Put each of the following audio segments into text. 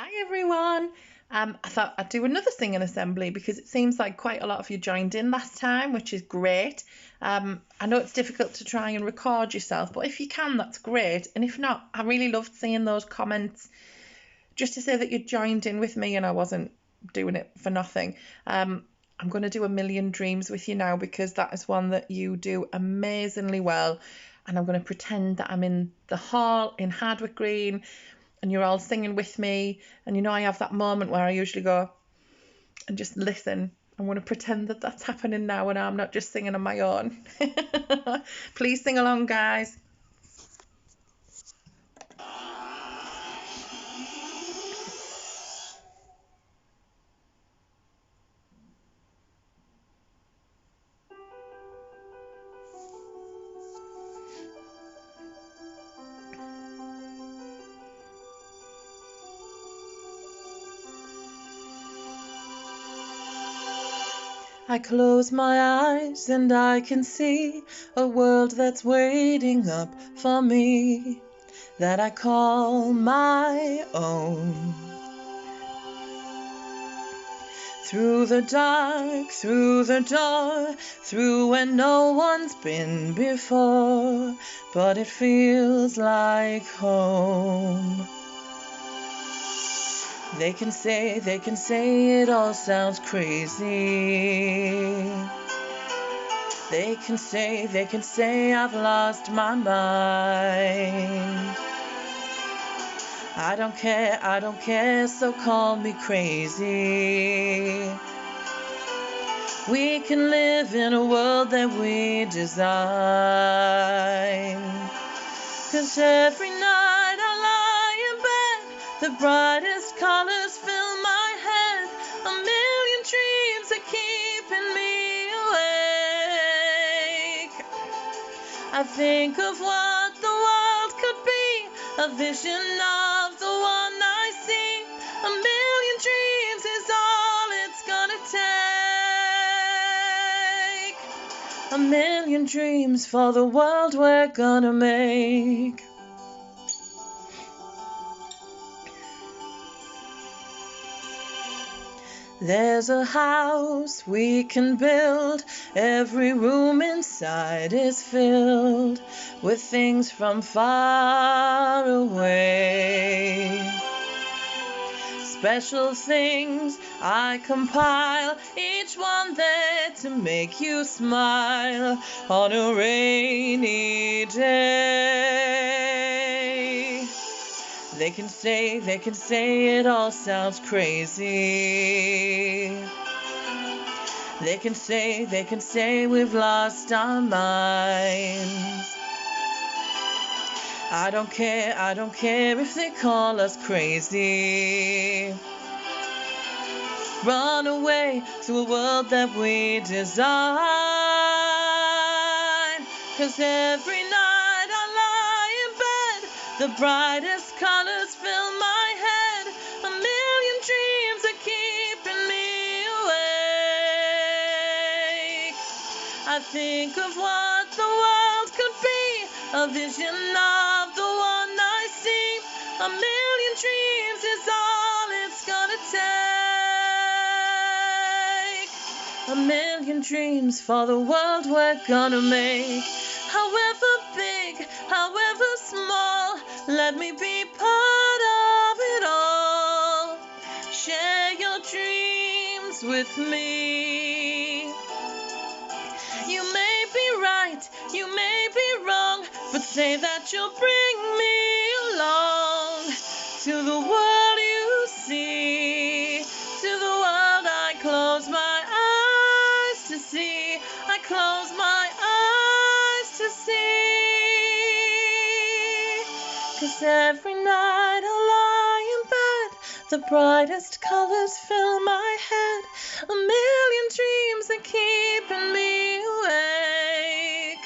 Hi everyone. I thought I'd do another singing assembly because it seems like quite a lot of you joined in last time, which is great. I know it's difficult to try and record yourself, but if you can, that's great. And if not, I really loved seeing those comments just to say that you joined in with me and I wasn't doing it for nothing. I'm going to do A Million Dreams with you now because that is one that you do amazingly well. And I'm going to pretend that I'm in the hall in Hardwick Green and you're all singing with me. And you know, I have that moment where I usually go and just listen. I want to pretend that that's happening now and I'm not just singing on my own. Please sing along, guys. I close my eyes and I can see a world that's waiting up for me, that I call my own. Through the dark, through the door, through where no one's been before, but it feels like home. They can say it all sounds crazy. They can say I've lost my mind. I don't care, so call me crazy. We can live in a world that we design. 'Cause every night I lie in bed, the brightest colors fill my head. A million dreams are keeping me awake. I think of what the world could be, a vision of the one I see. A million dreams is all it's gonna take. A million dreams for the world we're gonna make. There's a house we can build, every room inside is filled with things from far away. Special things I compile, each one there to make you smile on a rainy day. They can say it all sounds crazy. They can say we've lost our minds. I don't care if they call us crazy. Run away to a world that we design. 'Cause every night I lie in bed, the brightest colors fill my head. A million dreams are keeping me awake. I think of what the world could be, a vision of the one I see. A million dreams is all it's gonna take. A million dreams for the world we're gonna make. However big, however small, let me be part of it all. Share your dreams with me. You may be right, you may be wrong, but say that you'll bring me along to the world you see, to the world I close my eyes to see. I close my eyes to see. 'Cause every night I lie in bed, the brightest colors fill my head. A million dreams are keeping me awake.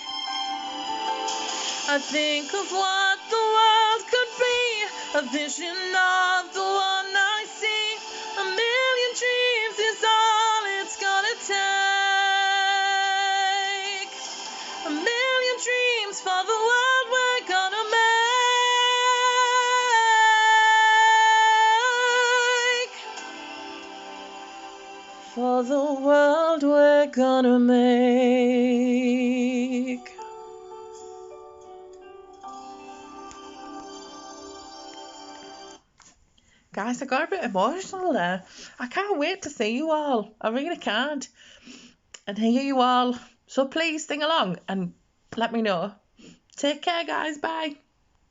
I think of what the world could be, a vision of the one I see. A million dreams is all it's gonna take. A million dreams for the world we're gonna make. for the world we're gonna make. Guys, I got a bit emotional there. I can't wait to see you all. I really can't. And hear you all. So please sing along and let me know. Take care, guys. Bye.